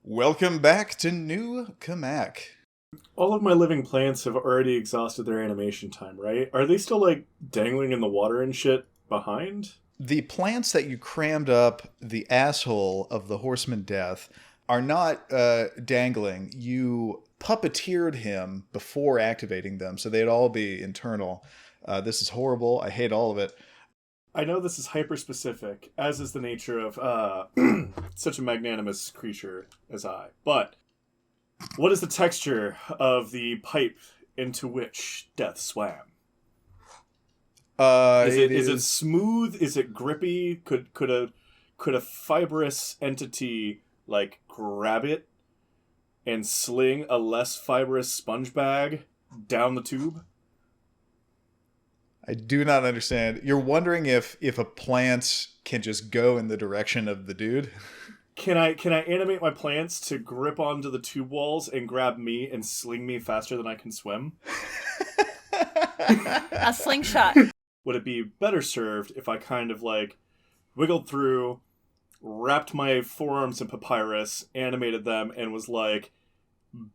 Welcome back to New Cammack. All of my living plants have already exhausted their animation time, right? Are they still, like, dangling in the water and shit behind? The plants that you crammed up the asshole of the Horseman Death are not dangling. You puppeteered him before activating them, so they'd all be internal. This is horrible. I hate all of it. I know this is hyper-specific, as is the nature of such a magnanimous creature as I. But what is the texture of the pipe into which Death swam? Is it smooth? Is it grippy? Could a fibrous entity like grab it and sling a less fibrous sponge bag down the tube? I do not understand. You're wondering if a plant can just go in the direction of the dude? Can I animate my plants to grip onto the tube walls and grab me and sling me faster than I can swim? A slingshot. Would it be better served if I kind of like wiggled through, wrapped my forearms in papyrus, animated them, and was like,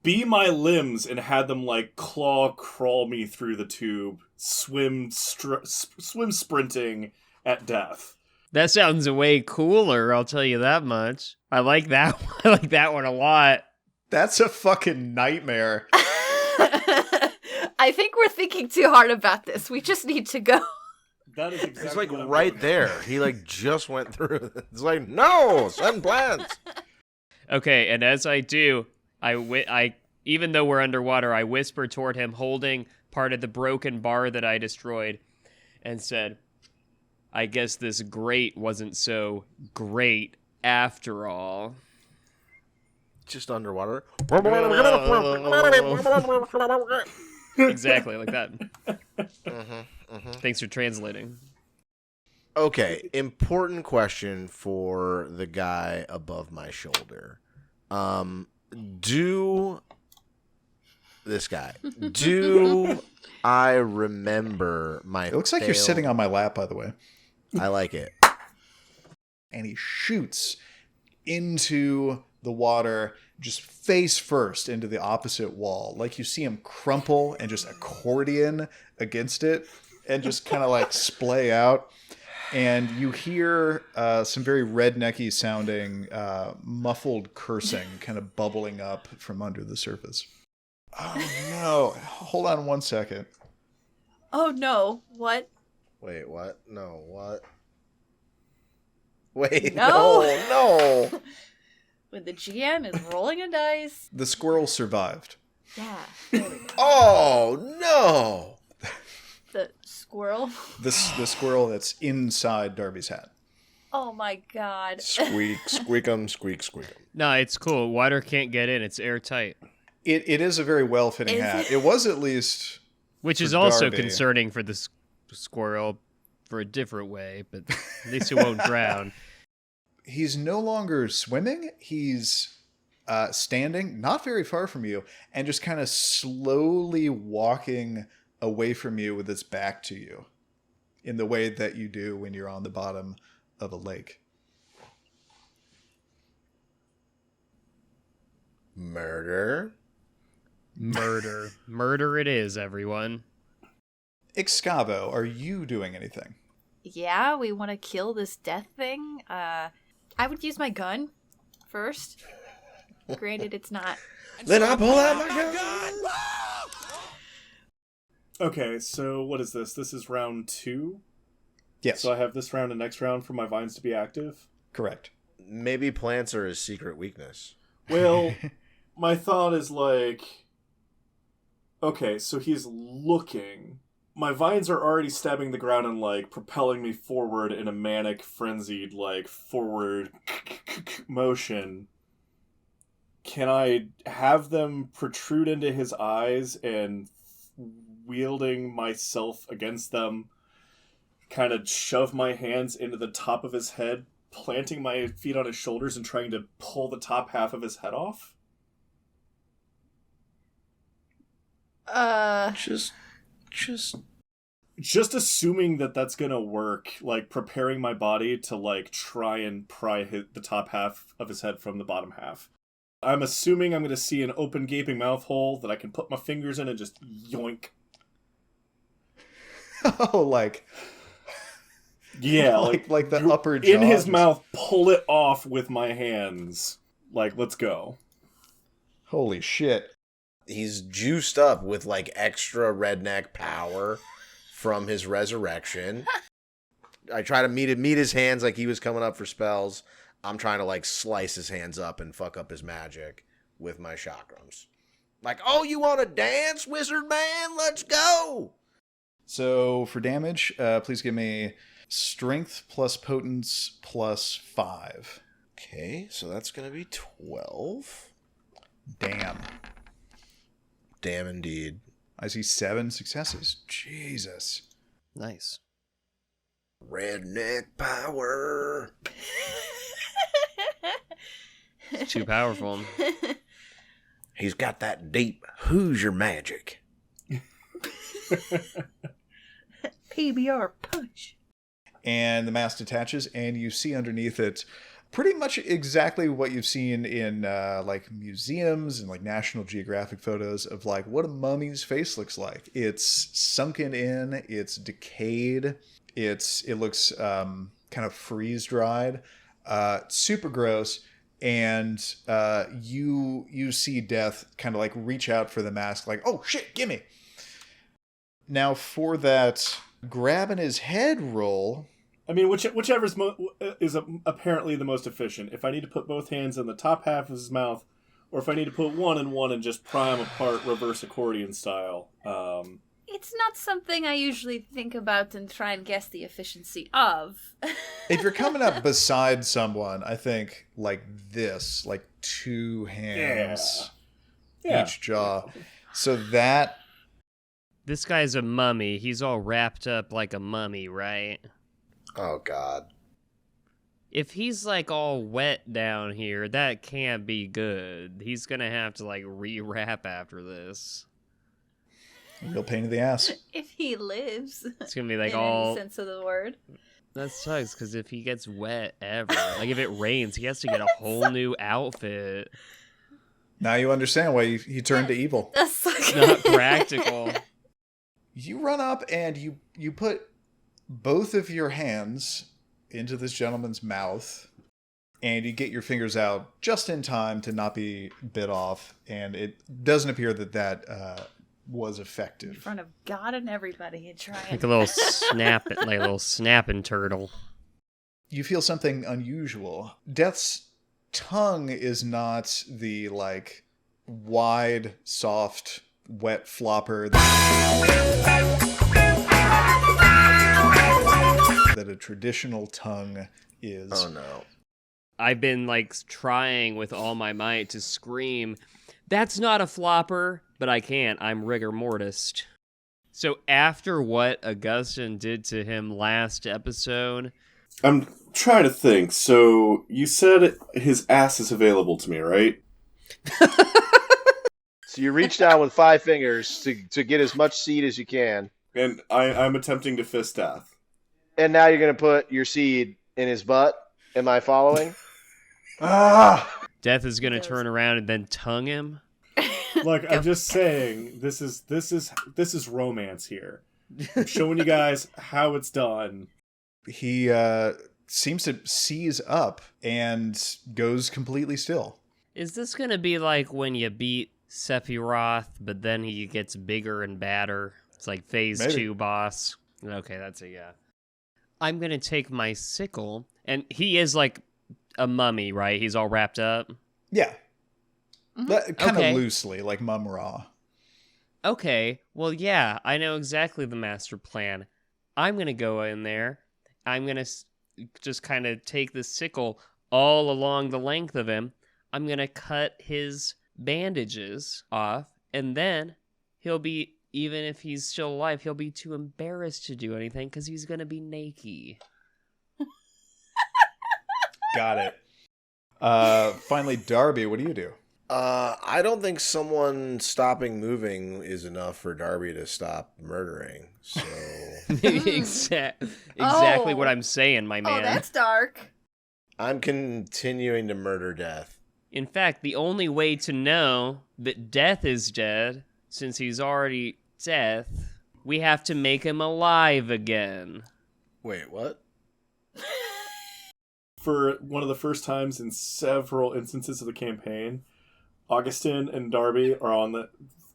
be my limbs, and had them like claw crawl me through the tube, swim sprinting at death? That sounds way cooler, I'll tell you that much. I like that one. I like that one a lot. That's a fucking nightmare. I think we're thinking too hard about this. We just need to go. That is exactly It's like what I'm right doing. there. He like just went through. It's like, no, send plants. Okay, and as I do, I even though we're underwater, I whisper toward him, holding part of the broken bar that I destroyed, and said, I guess this grate wasn't so great after all. Just underwater. Exactly, like that. Thanks for translating. Okay, important question for the guy above my shoulder. Do I remember my It looks like you're sitting on my lap, by the way. I like it. And he shoots into the water, just face first into the opposite wall. Like you see him crumple and just accordion against it and just kind of like splay out. And you hear some very rednecky sounding muffled cursing kind of bubbling up from under the surface. Oh no. Hold on one second. Oh no. What? Wait, what? No, what? Wait, No. no. When the GM is rolling a dice. The squirrel survived. Yeah. There we go. Oh, no. The squirrel. The squirrel that's inside Darby's hat. Oh my god. Squeak, squeak-em, squeak, squeak-em. No, it's cool. Water can't get in. It's airtight. It is a very well-fitting Is hat. it? It was at least... Which is For also Darby. concerning for the squirrel for a different way, but at least it won't drown. He's no longer swimming. He's standing not very far from you and just kind of slowly walking away from you with its back to you in the way that you do when you're on the bottom of a lake. Murder. Murder it is, everyone. Excavo, are you doing anything? Yeah, we want to kill this death thing. I would use my gun first. Granted, it's not. Then I pull out my gun. Okay, so what is this? This is round 2? Yes, So I have this round and next round for my vines to be active? correct. Maybe plants are his secret weakness. Well, my thought is like... Okay, so he's looking. My vines are already stabbing the ground and, like, propelling me forward in a manic, frenzied, like, forward motion. Can I have them protrude into his eyes and, wielding myself against them, kind of shove my hands into the top of his head, planting my feet on his shoulders and trying to pull the top half of his head off? Just assuming that that's gonna work, like preparing my body to like try and pry the top half of his head from the bottom half. I'm assuming I'm going to see an open gaping mouth hole that I can put my fingers in and just yoink. Oh, like... Yeah, like the upper jaw. In his mouth, pull it off with my hands. Like, let's go. Holy shit. He's juiced up with like extra redneck power from his resurrection. I try to meet his hands like he was coming up for spells. I'm trying to like slice his hands up and fuck up his magic with my chakrams. Like, oh, you want to dance, wizard man? Let's go. So for damage, please give me strength plus potence plus 5. Okay, so that's going to be 12. Damn. Damn indeed. I see 7 successes. Jesus. Nice. Redneck power. It's too powerful. He's got that deep Hoosier magic. PBR punch. And the mask detaches, and you see underneath it pretty much exactly what you've seen in like museums and like National Geographic photos of like what a mummy's face looks like. It's sunken in, it's decayed, it looks kind of freeze dried, super gross. And you see Death kind of like reach out for the mask, like, oh shit, gimme. Now for that grabbing his head roll. I mean, whichever is apparently the most efficient. If I need to put both hands in the top half of his mouth, or if I need to put one in one and just pry him apart reverse accordion style. It's not something I usually think about and try and guess the efficiency of. If you're coming up beside someone, I think like this, like 2 hands, each jaw. So that... This guy's a mummy. He's all wrapped up like a mummy, right? Oh, God. If he's like all wet down here, that can't be good. He's gonna have to like rewrap after this. Real pain in the ass. If he lives. It's gonna be like in all... any sense of the word. That sucks, because if he gets wet ever, like if it rains, he has to get a whole new outfit. Now you understand why he turned to evil. That's It's not practical. You run up and you put both of your hands into this gentleman's mouth, and you get your fingers out just in time to not be bit off, and it doesn't appear that was effective. in front of God and everybody and try Like and... a little snapping turtle. You feel something unusual. Death's tongue is not the like wide, soft, wet flopper that a traditional tongue is. Oh, no. I've been like trying with all my might to scream, "That's not a flopper," but I can't. I'm rigor mortis. So after what Augustyn did to him last episode... I'm trying to think. So you said his ass is available to me, right? So you reach down with 5 fingers to get as much seed as you can. And I'm attempting to fist Death. And now you're going to put your seed in his butt. Am I following? Death is going to turn around and then tongue him? Look, I'm just saying, this is romance here. I'm showing you guys how it's done. He seems to seize up and goes completely still. Is this going to be like when you beat Sephiroth, but then he gets bigger and badder? It's like phase Maybe. 2 boss. Okay, that's a yeah. I'm going to take my sickle, and he is like a mummy, right? He's all wrapped up? Yeah. Mhm. Kind Okay. of loosely, like Mum Ra. Okay, well, yeah, I know exactly the master plan. I'm going to go in there. I'm going to just kind of take the sickle all along the length of him. I'm going to cut his bandages off, and then he'll be, even if he's still alive, he'll be too embarrassed to do anything because he's going to be naked. Got it. Finally, Darby, what do you do? I don't think someone stopping moving is enough for Darby to stop murdering. So Exactly Oh. what I'm saying, my man. Oh, that's dark. I'm continuing to murder Death. In fact, the only way to know that Death is dead, since he's already death, we have to make him alive again. Wait, what? For one of the first times in several instances of the campaign, Augustyn and Darby are on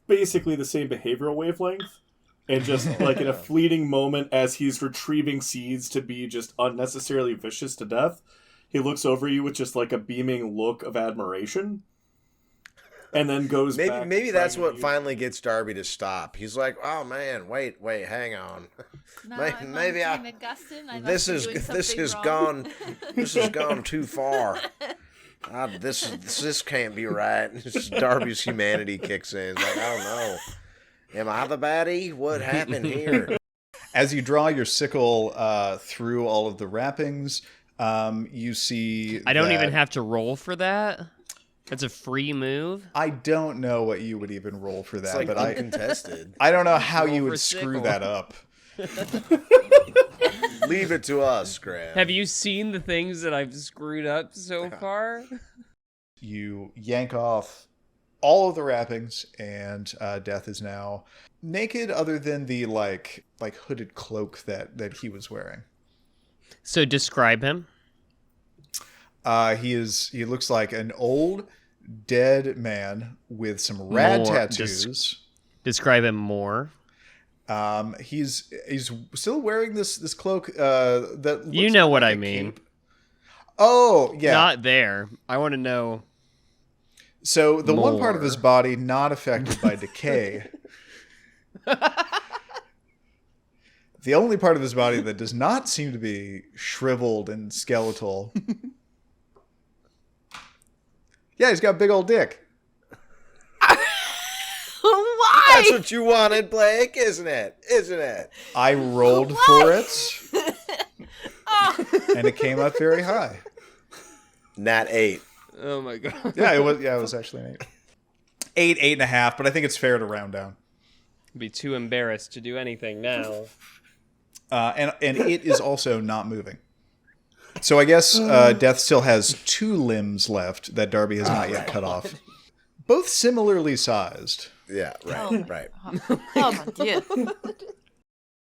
basically the same behavioral wavelength. And just like in a fleeting moment as he's retrieving seeds to be just unnecessarily vicious to death, he looks over you with just like a beaming look of admiration. And then goes back. Maybe that's what finally gets Darby to stop. He's like, "Oh man, wait, hang on. No, Maybe this has gone too far. This can't be right." Darby's humanity kicks in. He's like, "I don't know. Am I the baddie? What happened here?" As you draw your sickle through all of the wrappings, you see. I don't even have to roll for that. That's a free move. I don't know what you would even roll for that, It's like but uncontested. I don't know how Roll you for would screw sickle. that up. Leave it to us, Graham. Have you seen the things that I've screwed up so far? You yank off all of the wrappings, and Death is now naked, other than the like hooded cloak that he was wearing. So describe him. He looks like an old dead man with some rad More tattoos. Describe him more. He's still wearing this cloak that looks You know what like I a mean. cape. Oh yeah. Not there. I want to know. So the one part of more. his body not affected by decay. The only part of his body that does not seem to be shriveled and skeletal. Yeah, he's got a big old dick. Why? That's what you wanted, Blake, isn't it? I rolled for it, and it came up very high. Nat 8. Oh my god. Yeah, it was actually an 8. 8.5, but I think it's fair to round down. Be too embarrassed to do anything now. And it is also not moving. So I guess Death still has 2 limbs left that Darby has not yet cut off. Both similarly sized. Yeah, right. Oh my dear.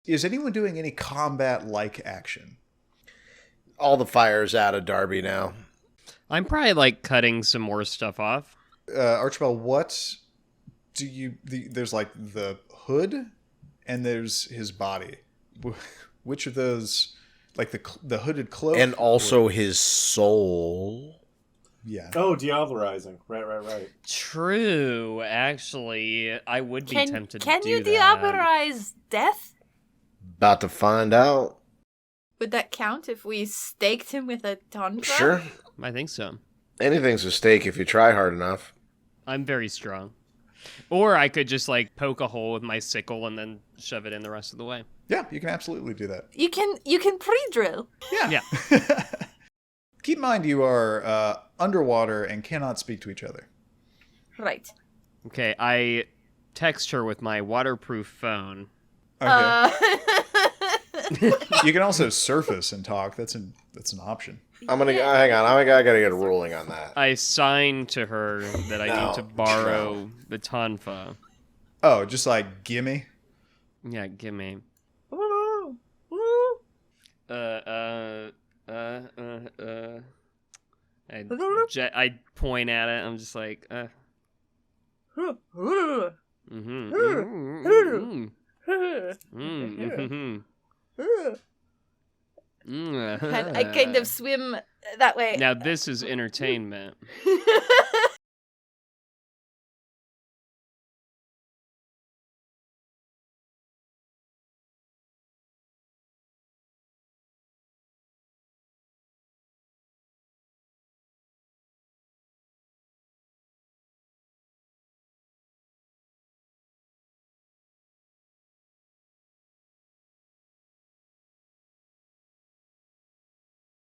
Is anyone doing any combat-like action? All the fire's out of Darby now. I'm probably like cutting some more stuff off. Archibald, what do you... there's like the hood, and there's his body. Which of those... Like the hooded cloak? And also his soul. Yeah. Oh, diablerizing. Right. True. Actually, I would be tempted to do Can you that. diabolize Death? About to find out. Would that count if we staked him with a tonfa? Sure. I think so. Anything's a stake if you try hard enough. I'm very strong. Or I could just like poke a hole with my sickle and then shove it in the rest of the way. Yeah, you can absolutely do that. You can pre-drill. Yeah. Keep in mind you are underwater and cannot speak to each other. Right. Okay, I text her with my waterproof phone. Okay. You can also surface and talk. That's an option. I'm gonna hang on. I gotta get a ruling on that. I signed to her that I No, need to borrow the tonfa. Oh, just like gimme. Yeah, give me. I point at it. I'm just like, And I kind of swim that way. Now this is entertainment.